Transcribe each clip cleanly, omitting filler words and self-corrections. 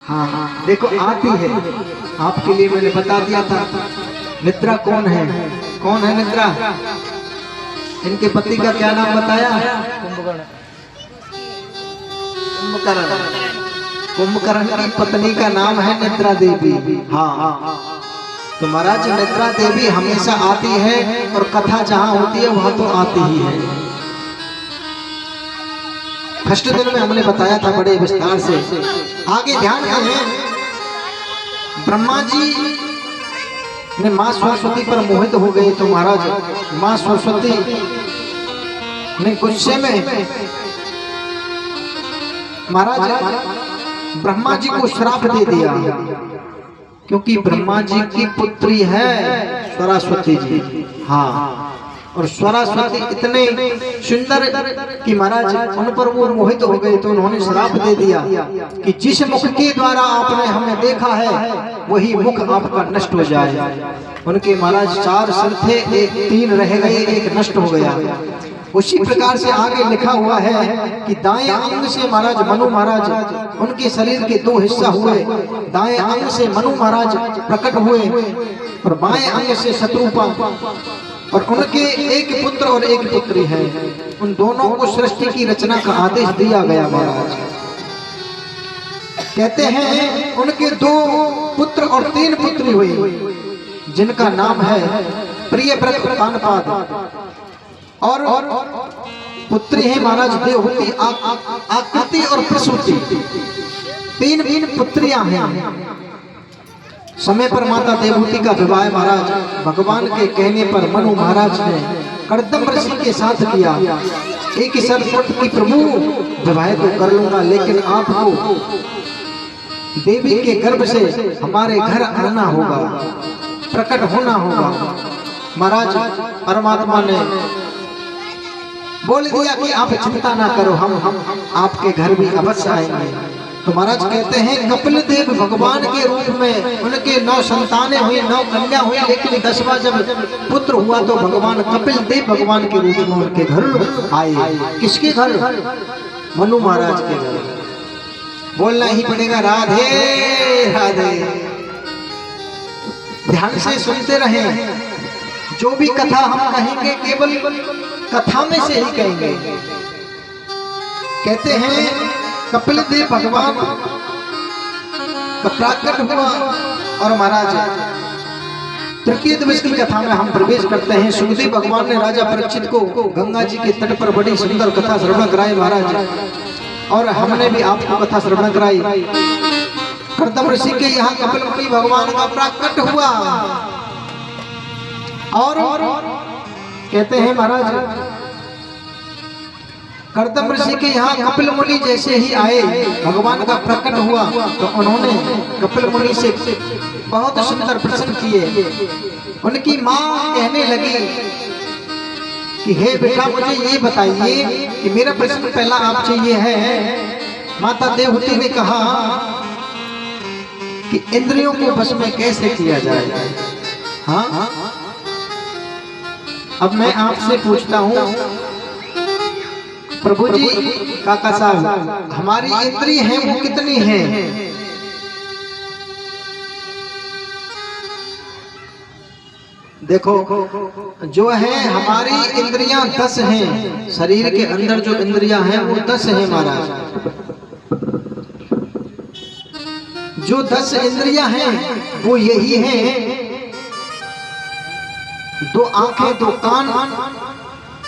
हाँ हाँ देखो आती है, आपके लिए मैंने बता दिया था। निद्रा कौन है? कौन है निद्रा? इनके पति का क्या नाम बताया? कुंभकर्ण। कुंभकर्ण की पत्नी का नाम है निद्रा देवी। हाँ तो महाराज निद्रा देवी हमेशा आती है और कथा जहाँ होती है वहां तो आती ही है। फर्स्ट दिन में हमने बताया था बड़े विस्तार से। आगे ध्यान करें, ब्रह्मा जी ने मां सरस्वती पर मोहित हो गए तो महाराज मां सरस्वती ने गुस्से में महाराज ब्रह्मा जी को श्राप दे दिया, क्योंकि ब्रह्मा जी की पुत्री है सरस्वती जी। हाँ और सरस्वती इतने सुंदर कि महाराज उन पर वो मोहित हो गए तो उन्होंने श्राप दे दिया कि जिस मुख के द्वारा आपने हमें देखा है वही मुख आपका नष्ट हो जाए। उनके महाराज 4 सिर थे, 3 रह गए, 1 नष्ट हो गया। उसी प्रकार से आगे लिखा हुआ है कि दाएं अंग से महाराज मनु महाराज उनके शरीर के 2 हिस्सा हुए। दाएं अंग से मनु महाराज प्रकट हुए और बाएं अंग से शत्रुपा, और उनके 1 पुत्र और 1 पुत्री है। उन दोनों को सृष्टि की रचना का आदेश दिया गया। महाराज कहते हैं उनके 2 पुत्र और 3 पुत्री हुई, जिनका नाम है प्रियव्रत कानपाद, और पुत्री है महाराज देवहूति, आकृति और प्रसूति। 3 पुत्रियां हैं। समय पर माता देवहूति का विवाह महाराज भगवान के कहने पर मनु महाराज ने कर्दम ऋषि के साथ किया। एक ही शर्त की प्रभु विवाह तो कर लूंगा, लेकिन आपको देवी के गर्भ से हमारे घर आना होगा, प्रकट होना होगा। महाराज परमात्मा ने बोल दिया कि आप चिंता ना करो, हम आपके घर भी अवश्य आएंगे। तो महाराज कहते हैं कपिल देव भगवान के रूप में उनके 9 संतानें हुई, 9 कन्या हुई, लेकिन 10वां जब पुत्र हुआ तो भगवान कपिल देव भगवान के रूप में उनके घर आए। किसके घर? मनु महाराज के घर। बोलना ही पड़ेगा राधे राधे। ध्यान से सुनते रहें, जो भी कथा हम कहेंगे केवल कथा में से ही कहेंगे। कहते हैं कपिल देव भगवान का प्राकट हुआ और महाराज तृतीय दिवस की कथा में हम प्रवेश करते हैं। सुखदेव भगवान ने राजा परीक्षित को गंगा जी के तट पर बड़ी सुंदर कथा श्रवण कराई महाराज, और हमने भी आपको कथा श्रवण कराई। कर्दम ऋषि के यहाँ कपिल मुनि भगवान का प्राकट हुआ, और कहते हैं महाराज कर्दम ऋषि के यहाँ कपिल मुनि जैसे ही आए, भगवान का प्रकट हुआ तो उन्होंने कपिल मुनि से बहुत सुंदर प्रश्न किए। उनकी माँ कहने लगी कि हे बेटा मुझे ये बताइए कि मेरा प्रश्न पहला आपसे ये है। माता देवहूति ने कहा कि इंद्रियों को वश में कैसे किया जाए। हाँ अब मैं आपसे पूछता हूँ प्रभु जी, काका साहब, हमारी इंद्रिय है वो कितनी है? देखो जो है हमारी इंद्रियां 10 हैं। शरीर के अंदर जो इंद्रियां हैं वो 10 हैं महाराज। जो 10 इंद्रियां हैं वो यही हैं: 2 आंखें, 2 कान,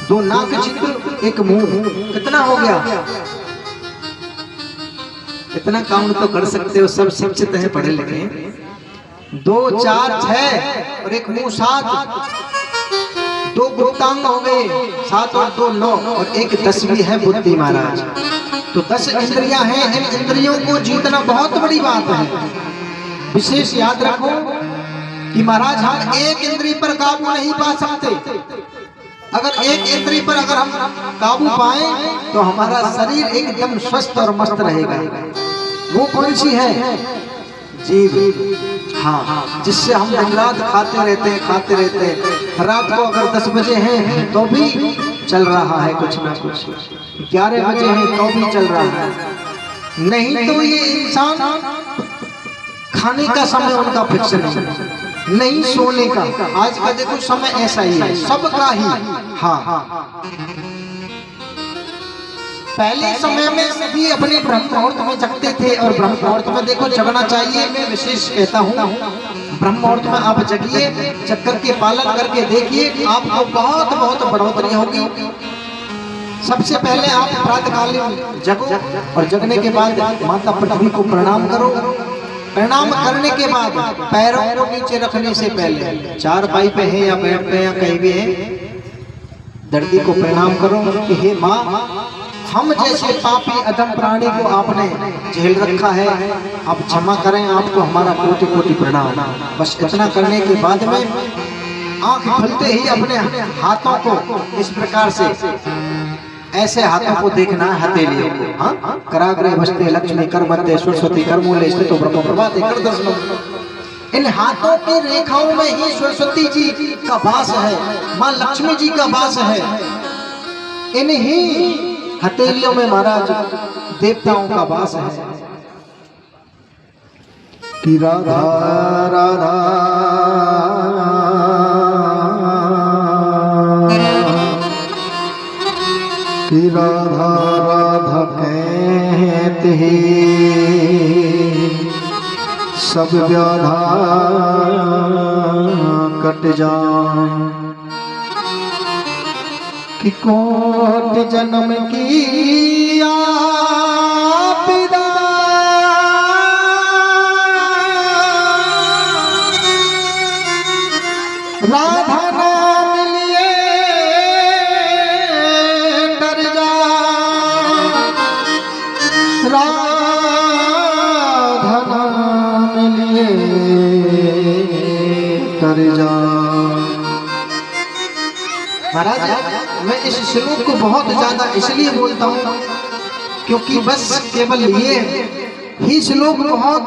2 नाक चित्र, 1 मुंह। कितना हो गया? इतना काउंट तो कर सकते हो, सब शिक्षित है, पढ़े लिखे। 2 4 6 और 1 मुंह 7, 2 गुप्तांग हो गए 7 और 2 9, और 1 10वीं है बुद्धि महाराज। तो 10 इंद्रियां हैं। इन इंद्रियों को जीतना बहुत बड़ी बात है। विशेष याद रखो कि महाराज हम एक इंद्रिय पर काबू नहीं पा सकते। अगर एक इंद्रिय पर अगर हम काबू पाए तो हमारा शरीर एकदम स्वस्थ और मस्त रहेगा। वो कौन सी है? जीभ। हाँ, जिससे हम दिन रात खाते रहते हैं। रात को अगर 10 बजे हैं तो भी चल रहा है कुछ ना कुछ, 11 बजे हैं तो भी चल रहा है, नहीं तो ये इंसान खाने का समय उनका फिक्स नहीं सोने का। आज का देखो समय ऐसा ही है सबका ही। हाँ, पहले समय में सभी अपने ब्रह्म मुहूर्त में जगते थे और ब्रह्म मुहूर्त में देखो जगना चाहिए। मैं विशेष कहता हूँ ब्रह्म मुहूर्त में आप जगिए, चक्कर के पालन करके देखिए, आपको बहुत बहुत बढ़ोतरी होगी। सबसे पहले आप प्रातःकालीन जगो और जगने के बाद माता पृथ्वी को प्रणाम करो। प्रणाम करने के बाद पैरों को नीचे रखने से पहले चारपाई पे है या बेड पे या कहीं भी है, धरती को प्रणाम करो कि हे माँ, हम जैसे पापी अधम प्राणी को आपने झेल रखा है, आप क्षमा करें, आपको हमारा कोटि कोटि प्रणाम। बस इतना करने के बाद में आंख खुलते ही अपने हाथों को इस प्रकार से, ऐसे हाथों को देखना है, हथेलियों को। हाँ, कराग्रे वस्ते लक्ष्मी कर मध्य सरस्वती कर मूले स्थितो ब्रह्म प्रभाते कर दर्शनम। इन हाथों की रेखाओं में ही सरस्वती जी का वास है, माँ लक्ष्मी जी का वास है। इन्हीं हथेलियों में महाराज देवताओं का वास है। कि राधा राधा कि राधा राधा कहते ही सब व्याधा कट जाए। कि कोटि जन्म की आपदा राधा नाम लिए डर जा, राधा नाम लिए डर जा। महाराज मैं इस श्लोक को बहुत ज्यादा इसलिए बोलता हूँ क्योंकि बस केवल ये ही श्लोक बहुत,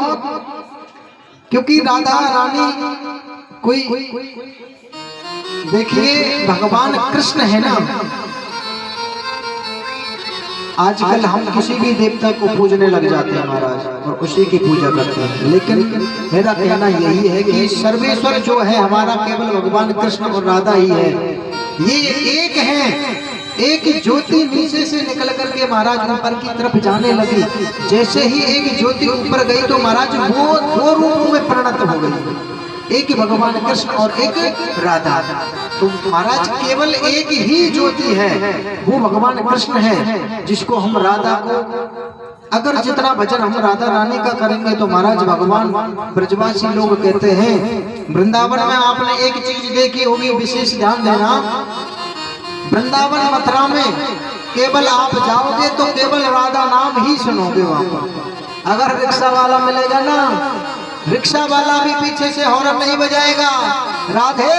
क्योंकि राधा रानी कोई देखिए भगवान कृष्ण है ना। आजकल हम किसी भी देवता को पूजने लग जाते हैं महाराज और उसी की पूजा करते हैं, लेकिन मेरा कहना यही है कि सर्वेश्वर जो है हमारा केवल भगवान कृष्ण और राधा ही है। ये एक है, एक ज्योति नीचे से निकल करके महाराज ऊपर की तरफ जाने लगी। जैसे ही एक ज्योति ऊपर गई तो महाराज वो दो रूपों में परिणत हो गई, एक भगवान कृष्ण और एक राधा। तो महाराज केवल एक ही ज्योति है, वो भगवान कृष्ण है, जिसको हम राधा को अगर जितना भजन हम राधा रानी का करेंगे तो महाराज भगवान ब्रजवासी लोग कहते हैं। वृंदावन में आपने एक चीज देखी होगी, विशेष ध्यान देना, वृंदावन मथुरा में केवल आप जाओगे तो केवल राधा नाम ही सुनोगे वहां पर। अगर रिक्शा वाला मिलेगा ना, रिक्शा वाला भी पीछे से हॉर्न नहीं बजाएगा, राधे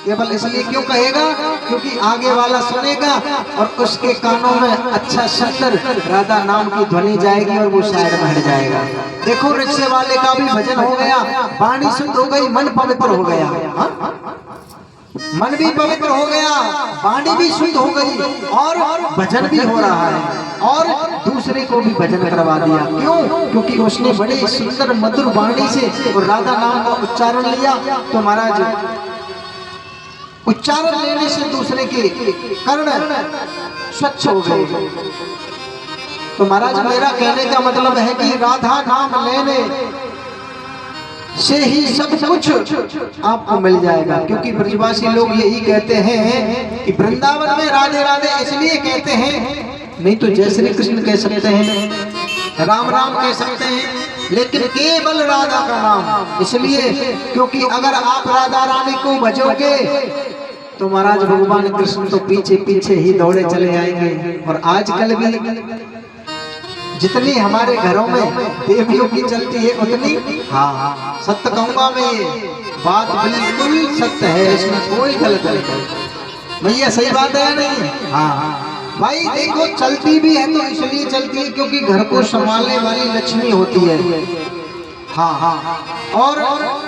केवल इसलिए क्यों कहेगा, क्योंकि आगे वाला सुनेगा और उसके कानों में अच्छा सुंदर राधा नाम की ध्वनि जाएगी और वो शायद में हट जाएगा। देखो रिक्शे वाले का भी भजन हो गया, वाणी शुद्ध हो गई, मन पवित्र हो गया। मन भी पवित्र हो गया, वाणी भी शुद्ध हो गई और भजन भी हो रहा है और दूसरे को भी भजन करवा दिया। क्यों? क्योंकि उसने बड़े सुंदर मधुर वाणी से और राधा नाम का उच्चारण लिया। तो महाराज उच्चारण लेने से दूसरे के कर्ण स्वच्छ हो गए। तो महाराज मेरा कहने का मतलब है कि राधा नाम लेने से ही सब कुछ आपको मिल जाएगा। क्योंकि ब्रजवासी लोग यही कहते हैं कि वृंदावन में राधे राधे इसलिए कहते हैं, नहीं तो जय श्री कृष्ण कह सकते हैं, राम राम कह सकते हैं, लेकिन केवल राधा का नाम इसलिए क्योंकि अगर आप राधा रानी को भजोगे तो महाराज भगवान कृष्ण तो पीछे पीछे ही दौड़े चले आएंगे। और आजकल भी जितनी हमारे घरों में देवियों की चलती है उतनी, हाँ सत्य कहूंगा मैं, ये बात बिल्कुल सत्य है, इसमें कोई गलत नहीं। भैया सही बात है या नहीं? हाँ भाई देखो चलती भी है तो इसलिए चलती है क्योंकि घर को संभालने वाली लक्ष्मी होती है। हाँ हाँ। और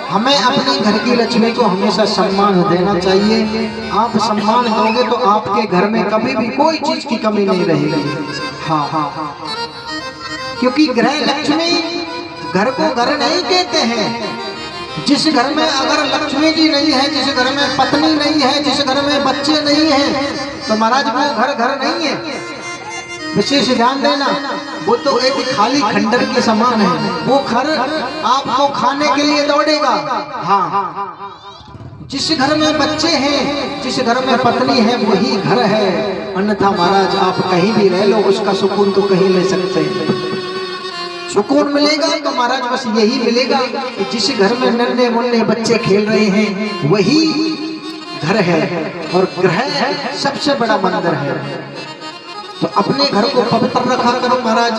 हमें अपने घर की लक्ष्मी को हमेशा सम्मान देना चाहिए। आप सम्मान दोगे तो आपके घर में कभी भी कोई चीज की कमी नहीं रहेगी। हाँ हाँ हाँ। क्योंकि गृह लक्ष्मी घर को घर नहीं कहते हैं। जिस घर में अगर लक्ष्मी जी नहीं है, जिस घर में पत्नी नहीं है, जिस घर में बच्चे नहीं हैं, तो महाराज वो घर घर नहीं है। विशेष ध्यान देना, वो तो एक खाली खंडर के समान है। वो घर आपको खाने के लिए दौड़ेगा। हाँ, जिस घर में बच्चे हैं, जिस घर में पत्नी है, वही घर है। अन्यथा महाराज आप कहीं भी रह लो, उसका सुकून तो कहीं ले सकते हैं। सुकून मिलेगा तो महाराज बस यही मिलेगा कि जिस घर में नन्हे मुन्ने बच्चे खेल रहे हैं वही घर है। और ग्रह सबसे बड़ा मंदिर है। तो अपने घर को पवित्र रखा करो महाराज।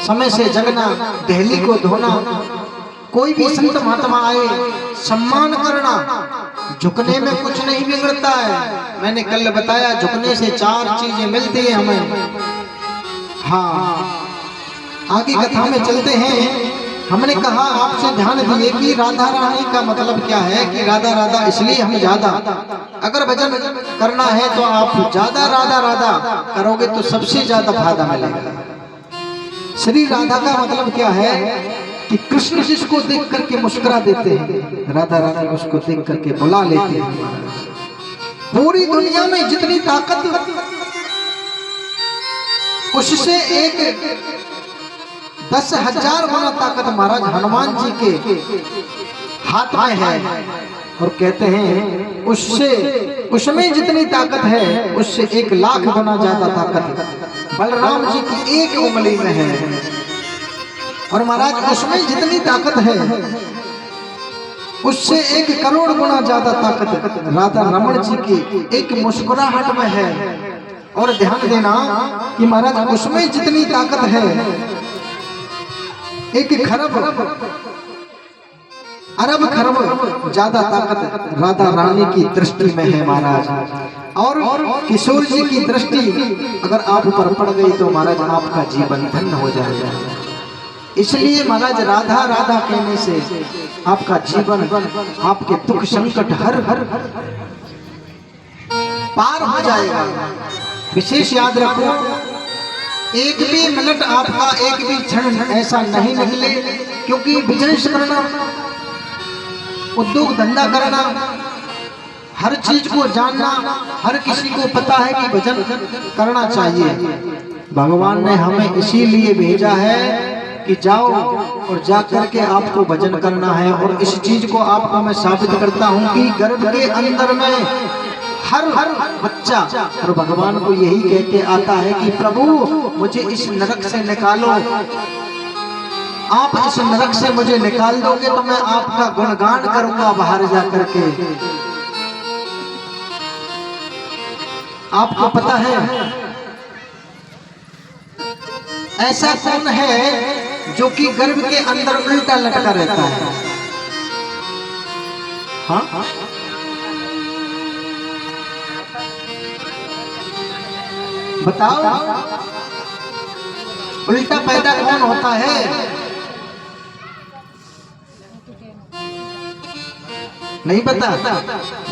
समय से जगना, दहली को धोना, कोई भी संत महात्मा आए सम्मान करना। झुकने में कुछ नहीं बिगड़ता है। मैंने कल बताया झुकने से 4 चीजें मिलती है हमें। हाँ, आगे कथा में चलते हैं। हमने कहा आपसे ध्यान दिए कि राधा रानी का मतलब क्या है कि राधा राधा इसलिए हम ज्यादा, अगर भजन करना है तो आप ज्यादा राधा राधा करोगे तो सबसे ज्यादा फायदा मिलेगा। श्री राधा का मतलब क्या है कि कृष्ण जिसको देख करके मुस्कुरा देते हैं, राधा रानी उसको देख करके बुला लेते हैं। पूरी दुनिया में जितनी ताकत उससे एक 10,000 गुना ताकत महाराज हनुमान जी के हाथ में है। और कहते हैं उसमें जितनी ताकत है उससे 1,00,000 गुना ज्यादा ताकत बलराम जी की एक उंगली में है। और महाराज उसमें जितनी ताकत है उससे 1 करोड़ गुना ज्यादा ताकत राधा रमण जी की एक मुस्कुराहट में है। और ध्यान देना कि महाराज उसमें जितनी ताकत है 1 खरब अरब खरब ज्यादा ताकत राधा रानी की दृष्टि में है महाराज। और किशोर जी की दृष्टि अगर आप पर पड़ गई तो महाराज आपका जीवन धन्य हो जाएगा। इसलिए महाराज राधा राधा कहने से आपका जीवन, आपके दुख संकट हर पार हो जाएगा। विशेष याद रखो, एक भी मिनट आपका, एक भी क्षण ऐसा नहीं निकले, क्योंकि बिजनेस करना, उद्योग धंधा करना, हर चीज को जानना, हर किसी को पता है कि भजन करना चाहिए। भगवान ने हमें इसीलिए भेजा है कि जाओ और जा करके आपको भजन करना है। और इस चीज को आपको मैं साबित करता हूँ कि गर्भ के अंदर में हर बच्चा और भगवान को यही कह के आता है कि प्रभु मुझे इस नरक से निकालो। आप इस नरक से मुझे निकाल दोगे तो मैं आपका गुणगान करूंगा बाहर जा करके। आपको पता है ऐसा कौन है जो कि गर्भ के अंदर उल्टा लटका रहता है? हाँ, बताओ, उल्टा पैदा कौन होता है? नहीं पता?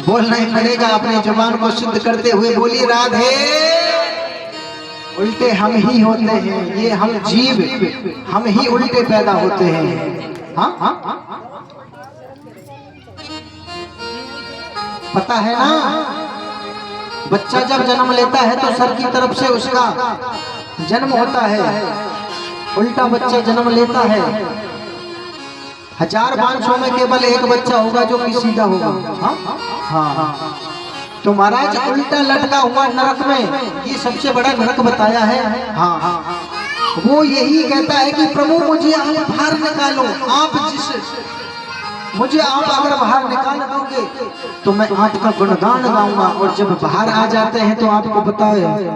बोलना ही पड़ेगा। अपनी जुबान को शुद्ध करते हुए बोलिए राधे। उल्टे हम ही होते हैं, ये हम जीव, हम ही उल्टे पैदा होते हैं। हाँ हाँ, पता है ना? बच्चा जब जन्म लेता है तो सर की तरफ से उसका जन्म होता है, उल्टा बच्चा जन्म लेता है। 1500 में केवल एक बच्चा होगा जो कि सीधा होगा। हाँ हाँ, तो महाराज उल्टा लटका हुआ नरक में, ये सबसे बड़ा नरक बताया है। हाँ हाँ, वो यही कहता है कि प्रभु मुझे आप बाहर निकालो। मुझे आप अगर बाहर निकाल दोगे तो मैं आपका गुणगान गाऊंगा। और जब बाहर आ जाते हैं तो आपको पता है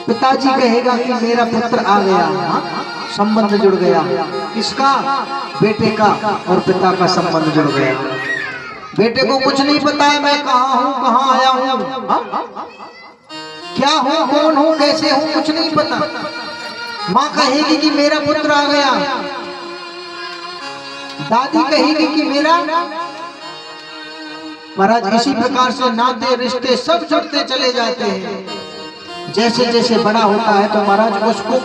पिताजी कहेगा कि मेरा पुत्र आ गया। संबंध जुड़ गया, किसका? बेटे का और पिता का संबंध जुड़ गया। बेटे को कुछ नहीं पता है मैं कहाँ हूँ, कहाँ आया हूँ, क्या हूँ, कौन हूँ, कैसे हूँ, कुछ नहीं पता। माँ कहेगी कि मेरा पुत्र आ गया। दादी कहेगी कि मेरा, महाराज इसी प्रकार से नाते रिश्ते सब जुड़ते चले जाते हैं। जैसे जैसे बड़ा होता है तो महाराज उसको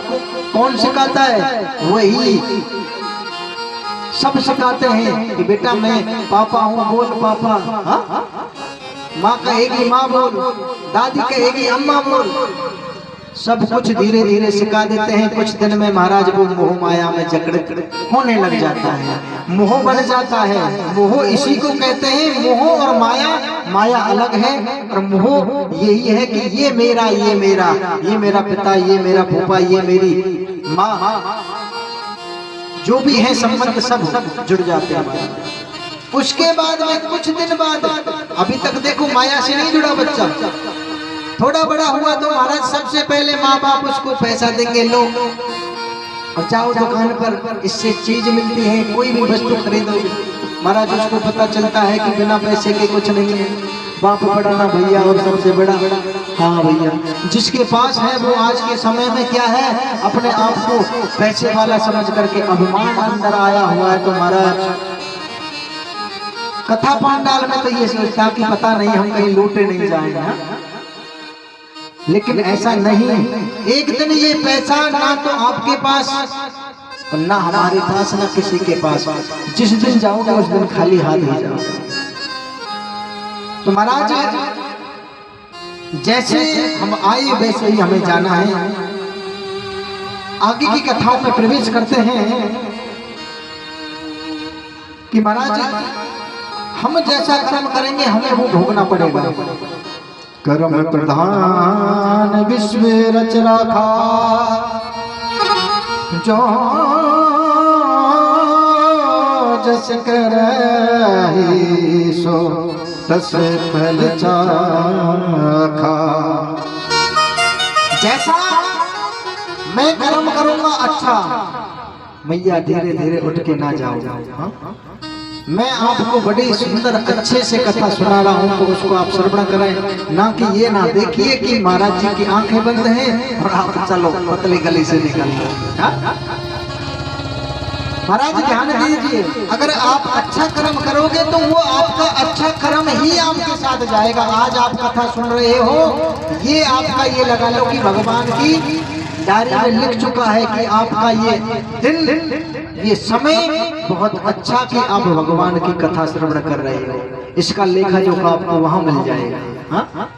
कौन सिखाता है? वही सब सिखाते हैं कि बेटा मैं पापा हूँ, बोल पापा। हाँ? माँ कहेगी माँ बोल, दादी कहेगी अम्मा बोल। सब कुछ धीरे धीरे सिखा देते हैं। कुछ दिन में महाराज वो मोह माया में जकड़ होने लग जाता है, मोह बन जाता है। मोह इसी को कहते हैं, मोह और माया, माया अलग है और मोह यही है कि ये मेरा, ये मेरा, ये मेरा पिता, ये मेरा फूफा, ये मेरी माँ, जो भी है संबंध सब जुड़ जाते हैं। उसके बाद में कुछ दिन बाद, अभी तक देखो माया से नहीं जुड़ा बच्चा, थोड़ा बड़ा हुआ तो महाराज सबसे पहले माँ बाप उसको पैसा देंगे, लो और जाओ दुकान पर, इससे चीज मिलती है, कोई भी वस्तु खरीदोगे। महाराज उसको पता चलता है कि बिना पैसे के कुछ नहीं है, बाप बड़ा ना भैया और सबसे बड़ा। हाँ भैया, जिसके पास है वो आज के समय में क्या है, अपने आप को पैसे वाला समझ करके अभिमान अंदर आया हुआ है। तो महाराज कथा पांडाल में तो ये सोचता कि पता नहीं हम कहीं लूटे नहीं जाएंगे, लेकिन ऐसा नहीं। एक दिन ये पैसा ना तो आपके पास और ना हमारे पास, ना किसी के पास। जिस दिन जाओगे उस दिन खाली हाथ ही जाओगे। तो महाराज जैसे हम आए वैसे ही हमें जाना है। आगे की कथाओं में प्रवेश करते हैं कि महाराज हम जैसा कर्म करेंगे हमें वो भोगना पड़ेगा। कर्म प्रधान विश्व रच राखा, जो जस करहि सो तस फल चाखा। जैसा मैं कर्म करूंगा अच्छा, मैया धीरे धीरे उठ के ना जाओ। हाँ? मैं आपको बड़ी सुंदर अच्छे से कथा सुना रहा हूँ तो उसको आप श्रवण करें, ना कि ये ना देखिए कि महाराज जी की आंखें बंद हैं और आप चलो पतली गली से निकल गए। महाराज ध्यान दीजिए, अगर आप अच्छा कर्म करोगे तो वो आपका अच्छा कर्म ही आपके साथ जाएगा। आज आप कथा सुन रहे हो, ये आपका ये लगा लो कि भगवान की डायरी में लिख चुका है कि आपका ये दिन, ये समय बहुत अच्छा कि आप भगवान की कथा श्रवण कर रहे हो। इसका लेखा जोखा आपको वहां मिल जाएगा। हाँ?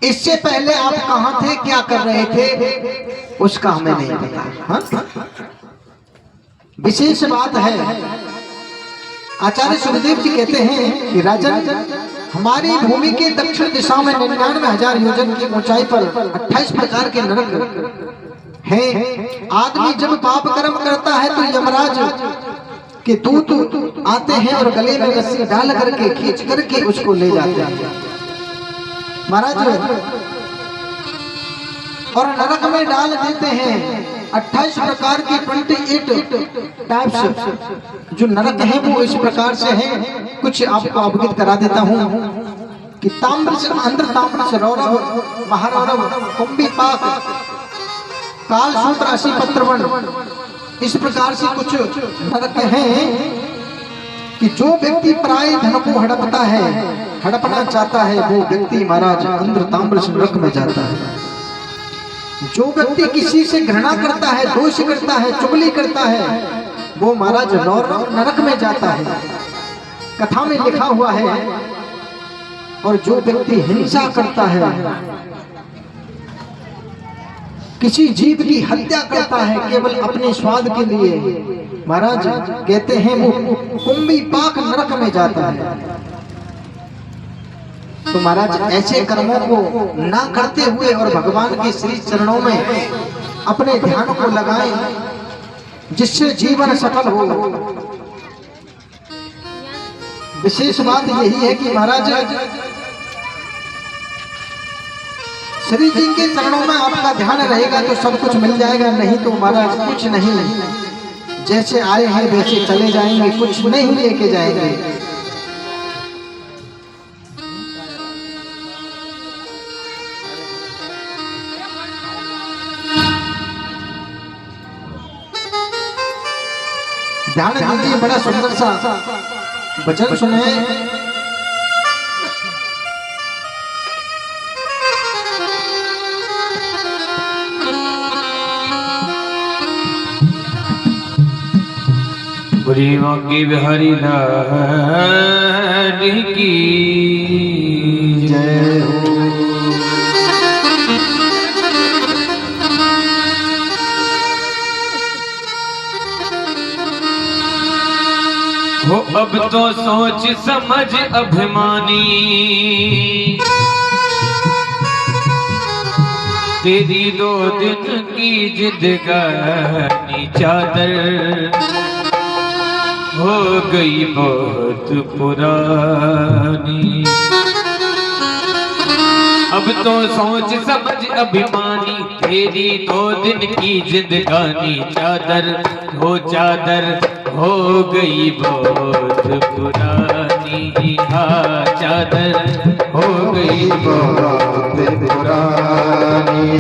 इससे पहले आप कहाँ थे, क्या कर रहे थे, उसका हमें नहीं पता। हाँ? विशेष बात है, आचार्य सुखदेव जी कहते हैं कि राजन, हमारी भूमि के दक्षिण दिशा में 99,000 योजन की ऊंचाई पर 28 प्रकार के नरक हैं। आदमी जब पाप कर्म करता है तो यमराज के दूत आते हैं और गले में रस्सी डाल करके खींच करके उसको ले जाते हैं महाराज, और नरक में डाल देते हैं। 28 प्रकार की 28 टाइप्स जो नरक है वो इस प्रकार से हैं। कुछ आपको अवगत करा देता हूँ कि ताम्रस, अंध्र ताम्रस, रौरव, महारौरव, कुंभीपाक, कालसूत्र, असीपत्रवन, इस प्रकार से कुछ नरक हैं कि जो व्यक्ति पराये धन को हड़पता है, हड़पना चाहता है, वो व्यक्ति महाराज अंध्र ताम्रस नरक में जाता है। जो व्यक्ति किसी से घृणा करता है, दोष करता है, चुगली करता है, वो महाराज नरक में जाता है, कथा में लिखा हुआ है। और जो व्यक्ति हिंसा करता है, किसी जीव की हत्या करता है केवल अपने स्वाद के लिए, महाराज कहते हैं वो कुंभीपाक नरक में जाता है। तो महाराज ऐसे कर्मों को ना करते हुए और भगवान के श्री चरणों में अपने ध्यान को लगाएं, जिससे जीवन सफल हो। विशेष बात यही है कि महाराज श्री जी के चरणों में आपका ध्यान रहेगा तो सब कुछ मिल जाएगा, नहीं तो महाराज कुछ नहीं, जैसे आए हैं वैसे चले जाएंगे, कुछ नहीं लेके जाएंगे। ध्यान दीजिए, बड़ा सुंदर सा वचन सुने। बुरी की बिहारी लाल की जय हो। अब तो सोच समझ अभिमानी, तेरी 2 दिन की जिंदगानी चादर हो गई बहुत पुरानी। अब तो सोच समझ अभिमानी, तेरी 2 दिन की जिंदगानी चादर हो गई बहुत पुरानी। हाँ चादर हो गई बहुत पुरानी।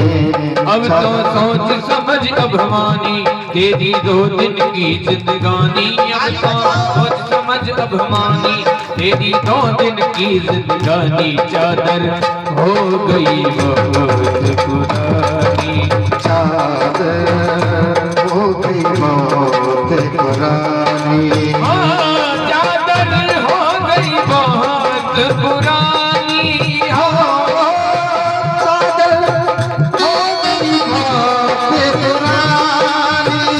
अब तो सोच समझ अभिमानी, तेरी 2 दिन की जिंदगानी। अब तो सोच समझ अभिमानी, तेरी 2 दिन की जिंदगानी चादर हो गई बहुत पुरानी। चादर हो गई बहुत पुरानी। चादर हो गई बहुत पुरानी। चादर हो गई बहुत पुरानी।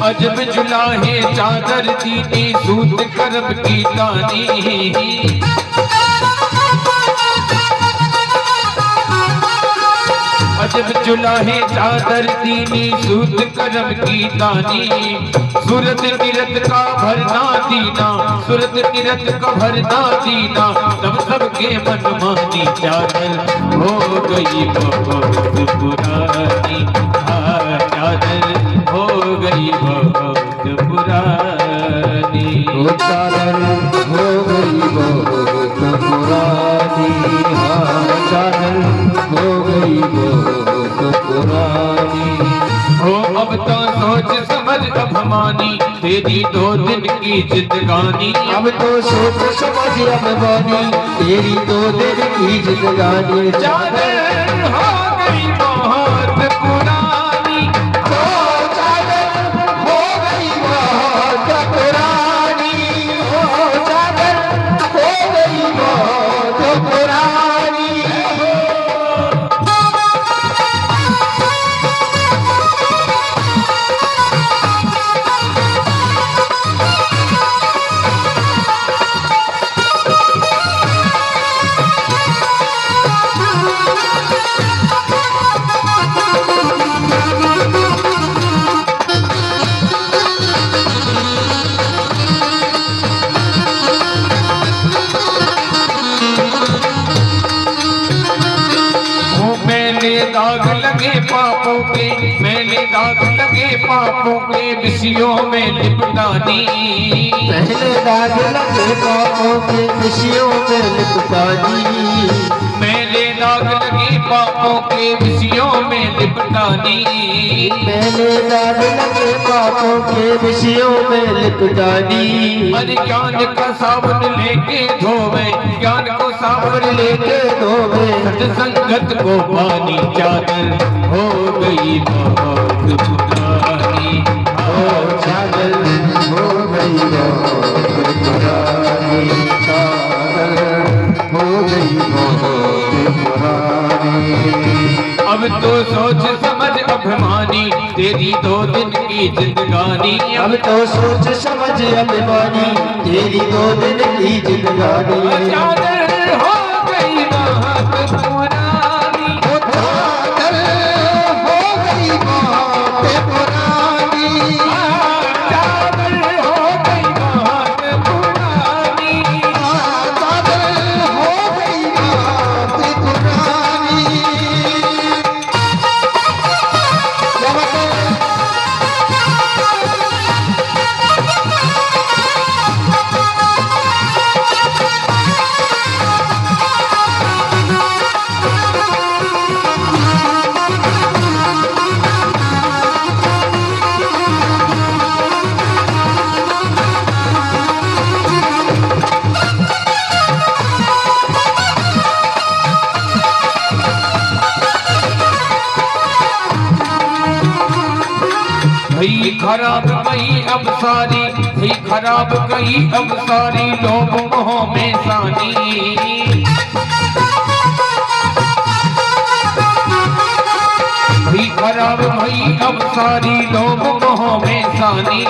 अजब जुलाहे चादर दीनी, सूत करब की तानी। अजब जुलाहे चादर दीनी, सूत करब की तानी। सूरत किरत का भरना दीना, सूरत किरत का भरना दीना, तब सबके मन मानी चादर हो गई बहुत पुरानी। हाँ चादर हो गई बहुत पुरानी। चादर हो गई बहुत पुरानी। हाँ चादर हो गई बहुत पुरानी। हो अब तो सोच समझ अभिमानी, तेरी 2 दिन की जिंदगानी। अब तो सोच समझ अभिमानी, तेरी 2 दिन की जिंदगानी। चादर हो गई बहुत पुरानी। चादर हो गई बहुत पुरानी। चादर हो गई बहुत पुरानी। दाग लगे पापों के, मैंने दाग लगे पापों के, विषयों में लिपटानी। पहले दाग लगे पापों के, विषयों में लिपटानी। मैंने दाग लगे पापों के, विषयों में लिपटानी। मैंने दाग लगे पापों के, विषयों में लिपटानी। अरे ज्ञान का साबुन लेके धोवे, ज्ञान को साबुन लेके धोवे, सत्संगत को पानी। चादर हो गई बहुत पुरानी। चादर हो गई बहुत पुरानी। चादर हो गई बहुत पुरानी। अब तो सोच समझ अभिमानी, तेरी 2 दिन की जिंदगानी। अब तो सोच समझ अभिमानी, तेरी 2 दिन की जिंदगानी। चादर हो गई बहुत पुरानी। चादर हो गई बहुत पुरानी। चादर हो गई बहुत पुरानी। चादर हो गई बहुत पुरानी। खराब कई अब सारी, हुई खराब कई अब सारी, लोभ मोह में सानी। हुई खराब भई अब सारी, लोभ मोह में सानी।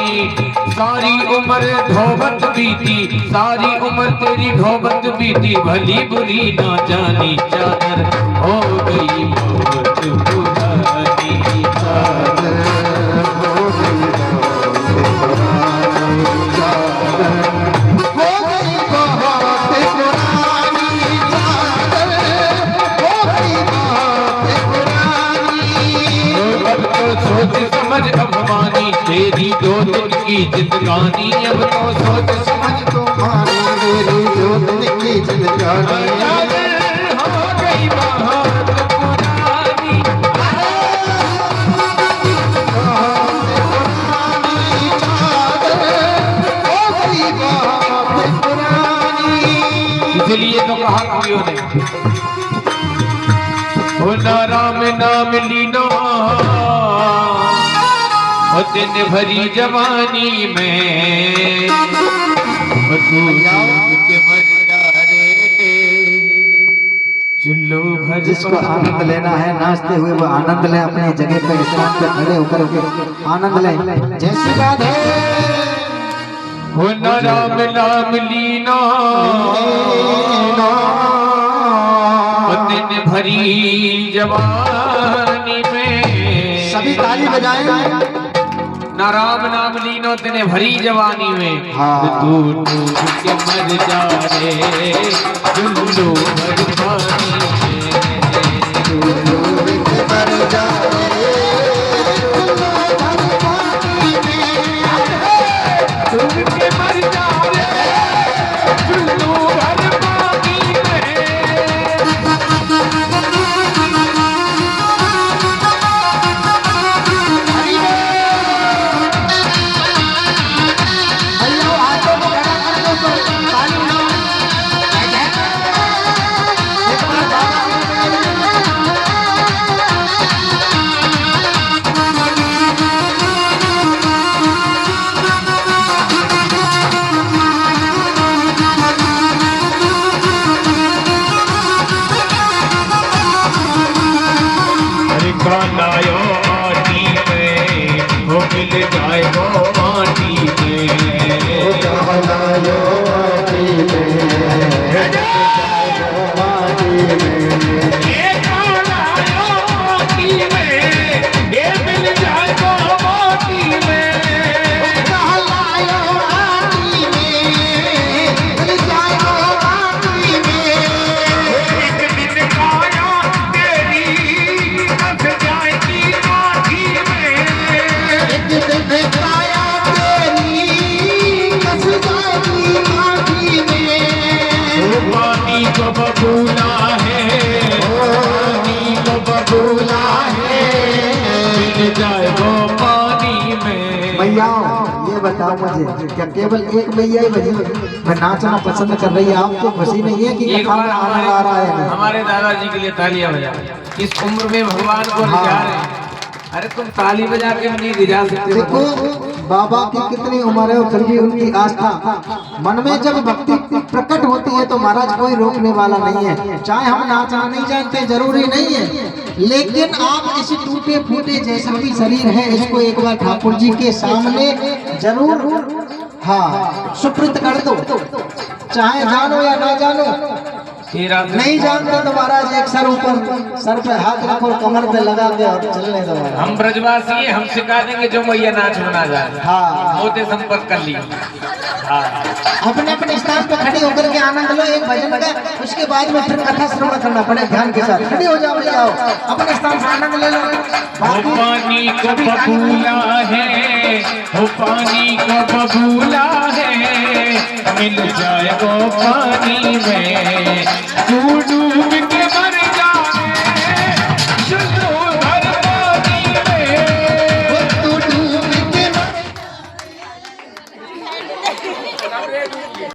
सारी उम्र ढोबत बीती, सारी उम्र तेरी ढोबत बीती, भली बुरी ना जानी, चादर हो गई बहुत पुरानी, चादर हो गई सोच समझ अभिमानी, तेरी दो दिन की जिंदगानी, अब तो सोच समझ तुम्हारी, तेरी दो दिन की जिंदगानी, हो गई बहुत पुरानी, इसलिए तो कहा कवियों ने, हो ना राम नाम लीनो हो दिन भरी जवानी में, हो तू के मर जा रे, चुल्लू भर। जिसको आनंद लेना है नाचते हुए वो आनंद ले, अपने जगह पे स्थान पे खड़े होकर के आनंद ले। जैसे राधे हो ना राम नाम लीनो दिन भरी जवानी में, सभी ताली बजाएं। ना राम नाम लीनो तेने भरी जवानी में, हाँ। तू डूब के मर जा रे, चुल्लू भर पानी में, तू डूब के मर जा रे, डूब के मर जा रे, चुल्लू भर पानी में। लायो माटी में, हो मिल जाए वो माटी में, लायो माटी में, माटी में, लायो माटी में, ये मिल जाए वो माटी में, लायो माटी में, मिल जाए वो माटी में, एक दिन काया तेरी पानी को बबूला है, पानी को बबूला है, मिल जाए वो पानी में। मैया ये बताओ मुझे, क्या केवल एक मैया ही बजी मैं नाचना पसंद कर रही है? आपको खुशी नहीं है कि एक बार आनंद आ रहा है? हमारे दादाजी के लिए तालियां बजा, इस उम्र में भगवान को रिझा रहे हैं। अरे तुम ताली बजा के नहीं रिझा सकते। देखो बाबा की कितनी उम्र है और फिर भी उनकी आस्था मन में जब भक्ति प्रकट होती है तो महाराज कोई रोकने वाला नहीं है। चाहे हम नाचना नहीं जानते जरूरी नहीं है, लेकिन आप इस टूटे फूटे जैसा भी शरीर है इसको एक बार ठाकुर जी के सामने जरूर हाँ सुप्रीत कर दो, चाहे जानो या ना जानो। नहीं जानते तो महाराज एक सर पे हाथ रखो, कमर पे लगा के और चलने दो। हम ब्रजवासी हम सिखा देंगे जो मैया नाच बना जाए। हाँ मोते संपर्क कर लिया। हाँ अपने अपने स्थान पे खड़े होकर के आनंद लो एक भजन का, उसके बाद में फिर कथा श्रवण करना पड़े ध्यान के साथ। खड़े हो जाओ, जाओ अपने स्थान से आनंद ले लो। पानी को बबूला है, वो पानी को बबूला है, मिल जाए वो पानी में, तू डूब के मर